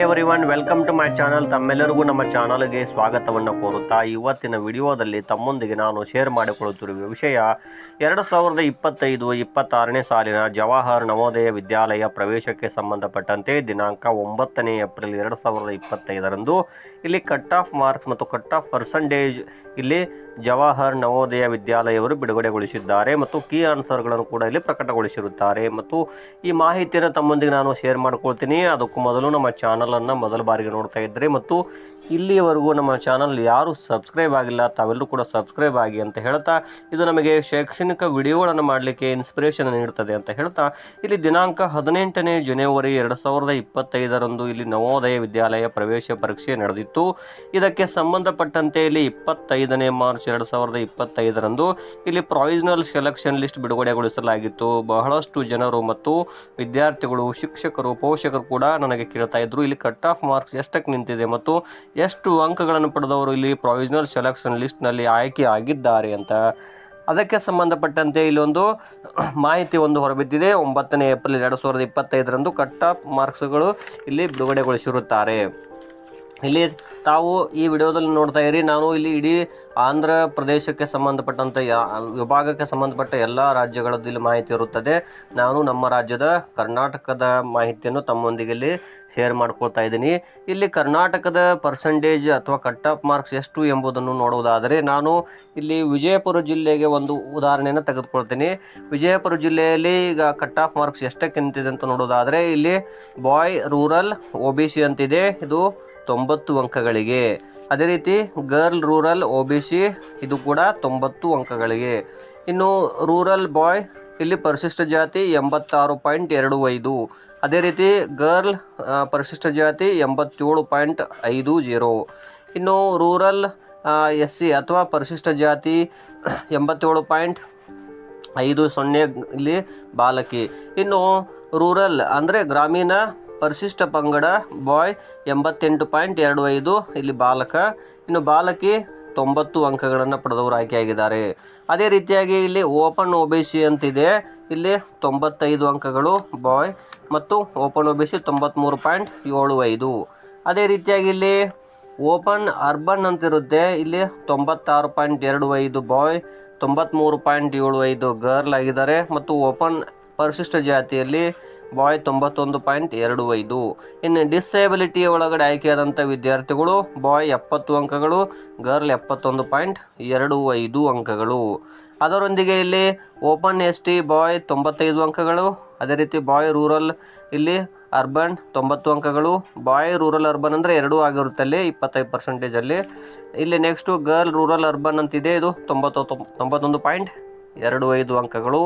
Everyone welcome to my channel. ತಮ್ಮೆಲ್ಲರಿಗೂ ನಮ್ಮ ಚಾನಲ್ಗೆ ಸ್ವಾಗತವನ್ನು ಕೋರುತ್ತಾ ಇವತ್ತಿನ ವಿಡಿಯೋದಲ್ಲಿ ತಮ್ಮೊಂದಿಗೆ ನಾನು ಶೇರ್ ಮಾಡಿಕೊಳ್ಳುತ್ತಿರುವ ವಿಷಯ 2025-26ನೇ ಸಾಲಿನ ಜವಾಹರ್ ನವೋದಯ ವಿದ್ಯಾಲಯ ಪ್ರವೇಶಕ್ಕೆ ಸಂಬಂಧಪಟ್ಟಂತೆ ದಿನಾಂಕ 9ನೇ ಏಪ್ರಿಲ್ 2025ರಂದು ಇಲ್ಲಿ ಕಟ್ ಆಫ್ ಮಾರ್ಕ್ಸ್ ಮತ್ತು ಕಟ್ ಆಫ್ ಪರ್ಸೆಂಟೇಜ್ ಇಲ್ಲಿ ಜವಾಹರ್ ನವೋದಯ ವಿದ್ಯಾಲಯವರು ಬಿಡುಗಡೆಗೊಳಿಸಿದ್ದಾರೆ ಮತ್ತು ಕೀ ಆನ್ಸರ್ಗಳನ್ನು ಕೂಡ ಇಲ್ಲಿ ಪ್ರಕಟಗೊಳಿಸಿರುತ್ತಾರೆ ಮತ್ತು ಈ ಮಾಹಿತಿಯನ್ನು ತಮ್ಮೊಂದಿಗೆ ನಾನು ಶೇರ್ ಮಾಡ್ಕೊಳ್ತೀನಿ. ಅದಕ್ಕೂ ಮೊದಲು ನಮ್ಮ ಚಾನಲನ್ನು ಮೊದಲ ಬಾರಿಗೆ ನೋಡ್ತಾ ಇದ್ದರೆ ಮತ್ತು ಇಲ್ಲಿಯವರೆಗೂ ನಮ್ಮ ಚಾನಲ್ ಯಾರು ಸಬ್ಸ್ಕ್ರೈಬ್ ಆಗಿಲ್ಲ ತಾವೆಲ್ಲರೂ ಕೂಡ ಸಬ್ಸ್ಕ್ರೈಬ್ ಆಗಿ ಅಂತ ಹೇಳ್ತಾ, ಇದು ನಮಗೆ ಶೈಕ್ಷಣಿಕ ವಿಡಿಯೋಗಳನ್ನು ಮಾಡಲಿಕ್ಕೆ ಇನ್ಸ್ಪಿರೇಷನ್ ನೀಡ್ತದೆ ಅಂತ ಹೇಳ್ತಾ, ಇಲ್ಲಿ ದಿನಾಂಕ 18ನೇ ಜನವರಿ 2025ರಂದು ಇಲ್ಲಿ ನವೋದಯ ವಿದ್ಯಾಲಯ ಪ್ರವೇಶ ಪರೀಕ್ಷೆ ನಡೆದಿತ್ತು. ಇದಕ್ಕೆ ಸಂಬಂಧಪಟ್ಟಂತೆ ಇಲ್ಲಿ 25ನೇ ಮಾರ್ಚ್ 2025ರಂದು ಇಲ್ಲಿ ಪ್ರಾವಿಷನಲ್ ಸೆಲೆಕ್ಷನ್ ಲಿಸ್ಟ್ ಬಿಡುಗಡೆಗೊಳಿಸಲಾಗಿತ್ತು. ಬಹಳಷ್ಟು ಜನರು ಮತ್ತು ವಿದ್ಯಾರ್ಥಿಗಳು, ಶಿಕ್ಷಕರು, ಪೋಷಕರು ಕೂಡ ನನಗೆ ಕೇಳ್ತಾ ಇದ್ರು, ಇಲ್ಲಿ ಕಟ್ ಆಫ್ ಮಾರ್ಕ್ಸ್ ಎಷ್ಟಕ್ಕೆ ನಿಂತಿದೆ ಮತ್ತು ಎಷ್ಟು ಅಂಕಗಳನ್ನು ಪಡೆದವರು ಇಲ್ಲಿ ಪ್ರಾವಿಷನಲ್ ಸೆಲೆಕ್ಷನ್ ಲಿಸ್ಟ್ನಲ್ಲಿ ಆಯ್ಕೆ ಆಗಿದ್ದಾರೆ ಅಂತ. ಅದಕ್ಕೆ ಸಂಬಂಧಪಟ್ಟಂತೆ ಇಲ್ಲೊಂದು ಮಾಹಿತಿ ಹೊರಬಿದ್ದಿದೆ. 9ನೇ ಏಪ್ರಿಲ್ 2025ರಂದು ಕಟ್ ಆಫ್ ಮಾರ್ಕ್ಸ್ಗಳು ಇಲ್ಲಿ ಬಿಡುಗಡೆಗೊಳಿಸಿರುತ್ತಾರೆ. ಇಲ್ಲಿ ತಾವು ಈ ವಿಡಿಯೋದಲ್ಲಿ ನೋಡ್ತಾ ಇರಿ, ನಾನು ಇಲ್ಲಿ ಇಡೀ ಆಂಧ್ರ ಪ್ರದೇಶಕ್ಕೆ ಸಂಬಂಧಪಟ್ಟಂಥ ವಿಭಾಗಕ್ಕೆ ಸಂಬಂಧಪಟ್ಟ ಎಲ್ಲ ರಾಜ್ಯಗಳದ್ದು ಇಲ್ಲಿ ಮಾಹಿತಿ ಇರುತ್ತದೆ. ನಾನು ನಮ್ಮ ರಾಜ್ಯದ ಕರ್ನಾಟಕದ ಮಾಹಿತಿಯನ್ನು ತಮ್ಮೊಂದಿಗೆ ಇಲ್ಲಿ ಶೇರ್ ಮಾಡ್ಕೊಳ್ತಾ ಇದ್ದೀನಿ. ಇಲ್ಲಿ ಕರ್ನಾಟಕದ ಪರ್ಸೆಂಟೇಜ್ ಅಥವಾ ಕಟ್ ಆಫ್ ಮಾರ್ಕ್ಸ್ ಎಷ್ಟು ಎಂಬುದನ್ನು ನೋಡುವುದಾದರೆ, ನಾನು ಇಲ್ಲಿ ವಿಜಯಪುರ ಜಿಲ್ಲೆಗೆ ಒಂದು ಉದಾಹರಣೆಯನ್ನು ತೆಗೆದುಕೊಳ್ತೀನಿ. ವಿಜಯಪುರ ಜಿಲ್ಲೆಯಲ್ಲಿ ಈಗ ಕಟ್ ಆಫ್ ಮಾರ್ಕ್ಸ್ ಎಷ್ಟಕ್ಕೆ ನಿಂತಿದೆ ಅಂತ ನೋಡೋದಾದರೆ, ಇಲ್ಲಿ ಬಾಯ್ ರೂರಲ್ OBC ಅಂತಿದೆ, ಇದು 90 ಅಂಕಗಳಿಗೆ. ಅದೇ ರೀತಿ ಗರ್ಲ್ ರೂರಲ್ OBC ಇದು ಕೂಡ 90 ಅಂಕಗಳಿಗೆ. ಇನ್ನು ರೂರಲ್ ಬಾಯ್ ಇಲ್ಲಿ ಪರಿಶಿಷ್ಟ ಜಾತಿ 86.25. ಅದೇ ರೀತಿ ಗರ್ಲ್ ಪರಿಶಿಷ್ಟ ಜಾತಿ 87.50. ಇನ್ನು ರೂರಲ್ SC ಅಥವಾ ಪರಿಶಿಷ್ಟ ಜಾತಿ 87.50 ಇಲ್ಲಿ ಬಾಲಕಿ. ಇನ್ನು ರೂರಲ್ ಅಂದರೆ ಗ್ರಾಮೀಣ ಪರಿಶಿಷ್ಟ ಪಂಗಡ ಬಾಯ್ 88.25 ಇಲ್ಲಿ ಬಾಲಕ. ಇನ್ನು ಬಾಲಕಿ 90 ಅಂಕಗಳನ್ನು ಪಡೆದವರು ಆಯ್ಕೆಯಾಗಿದ್ದಾರೆ. ಅದೇ ರೀತಿಯಾಗಿ ಇಲ್ಲಿ ಓಪನ್ OBC ಅಂತಿದೆ, ಇಲ್ಲಿ 95 ಅಂಕಗಳು ಬಾಯ್ ಮತ್ತು ಓಪನ್ OBC 93.75. ಅದೇ ರೀತಿಯಾಗಿ ಇಲ್ಲಿ ಓಪನ್ ಅರ್ಬನ್ ಅಂತಿರುತ್ತೆ, ಇಲ್ಲಿ 96.25 ಬಾಯ್ 93.75 ಗರ್ಲ್ ಆಗಿದ್ದಾರೆ ಮತ್ತು ಓಪನ್ ಪರಿಶಿಷ್ಟ ಜಾತಿಯಲ್ಲಿ ಬಾಯ್ 91.25. ಇನ್ನು ಡಿಸೇಬಿಲಿಟಿ ಒಳಗಡೆ ಆಯ್ಕೆಯಾದಂಥ ವಿದ್ಯಾರ್ಥಿಗಳು ಬಾಯ್ 70 ಅಂಕಗಳು, ಗರ್ಲ್ 71.25 ಅಂಕಗಳು. ಅದರೊಂದಿಗೆ ಇಲ್ಲಿ ಓಪನ್ ST ಬಾಯ್ 95 ಅಂಕಗಳು. ಅದೇ ರೀತಿ ಬಾಯ್ ರೂರಲ್ ಇಲ್ಲಿ ಅರ್ಬನ್ 90 ಅಂಕಗಳು. ಬಾಯ್ ರೂರಲ್ ಅರ್ಬನ್ ಅಂದರೆ ಎರಡೂ ಆಗಿರುತ್ತೆ ಅಲ್ಲಿ 25%. ಇಲ್ಲಿ ನೆಕ್ಸ್ಟು ಗರ್ಲ್ ರೂರಲ್ ಅರ್ಬನ್ ಅಂತಿದೆ, ಇದು 91.25 ಅಂಕಗಳು.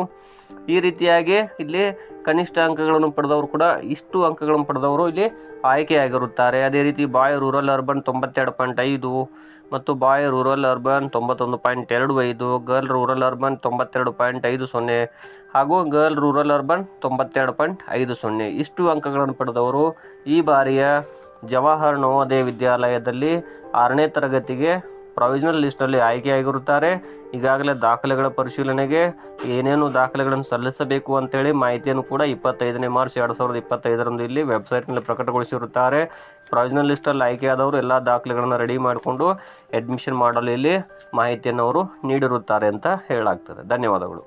ಈ ರೀತಿಯಾಗಿ ಇಲ್ಲಿ ಕನಿಷ್ಠ ಅಂಕಗಳನ್ನು ಪಡೆದವರು ಕೂಡ ಇಷ್ಟು ಅಂಕಗಳನ್ನು ಪಡೆದವರು ಇಲ್ಲಿ ಆಯ್ಕೆಯಾಗಿರುತ್ತಾರೆ. ಅದೇ ರೀತಿ ಬಾಯ್ ರೂರಲ್ ಅರ್ಬನ್ 92.5 ಮತ್ತು boy rural urban 91.25, girl rural urban 92.50 ಹಾಗೂ ಗರ್ಲ್ ರೂರಲ್ ಅರ್ಬನ್ 92.50. ಇಷ್ಟು ಅಂಕಗಳನ್ನು ಪಡೆದವರು ಈ ಬಾರಿಯ ಜವಾಹರ್ ನವೋದಯ ವಿದ್ಯಾಲಯದಲ್ಲಿ 6ನೇ ತರಗತಿಗೆ ಪ್ರಾವಿಷನಲ್ ಲಿಸ್ಟಲ್ಲಿ ಆಯ್ಕೆಯಾಗಿರುತ್ತಾರೆ. ಈಗಾಗಲೇ ದಾಖಲೆಗಳ ಪರಿಶೀಲನೆಗೆ ಏನೇನು ದಾಖಲೆಗಳನ್ನು ಸಲ್ಲಿಸಬೇಕು ಅಂತೇಳಿ ಮಾಹಿತಿಯನ್ನು ಕೂಡ 25ನೇ ಮಾರ್ಚ್ 2025ರಂದು ಇಲ್ಲಿ ವೆಬ್ಸೈಟ್ನಲ್ಲಿ ಪ್ರಕಟಗೊಳಿಸಿರುತ್ತಾರೆ. ಪ್ರಾವಿಷನಲ್ ಲಿಸ್ಟಲ್ಲಿ ಆಯ್ಕೆಯಾದವರು ಎಲ್ಲ ದಾಖಲೆಗಳನ್ನು ರೆಡಿ ಮಾಡಿಕೊಂಡು ಅಡ್ಮಿಷನ್ ಮಾಡಲು ಇಲ್ಲಿ ಮಾಹಿತಿಯನ್ನು ಅವರು ನೀಡಿರುತ್ತಾರೆ ಅಂತ ಹೇಳಲಾಗ್ತದೆ. ಧನ್ಯವಾದಗಳು.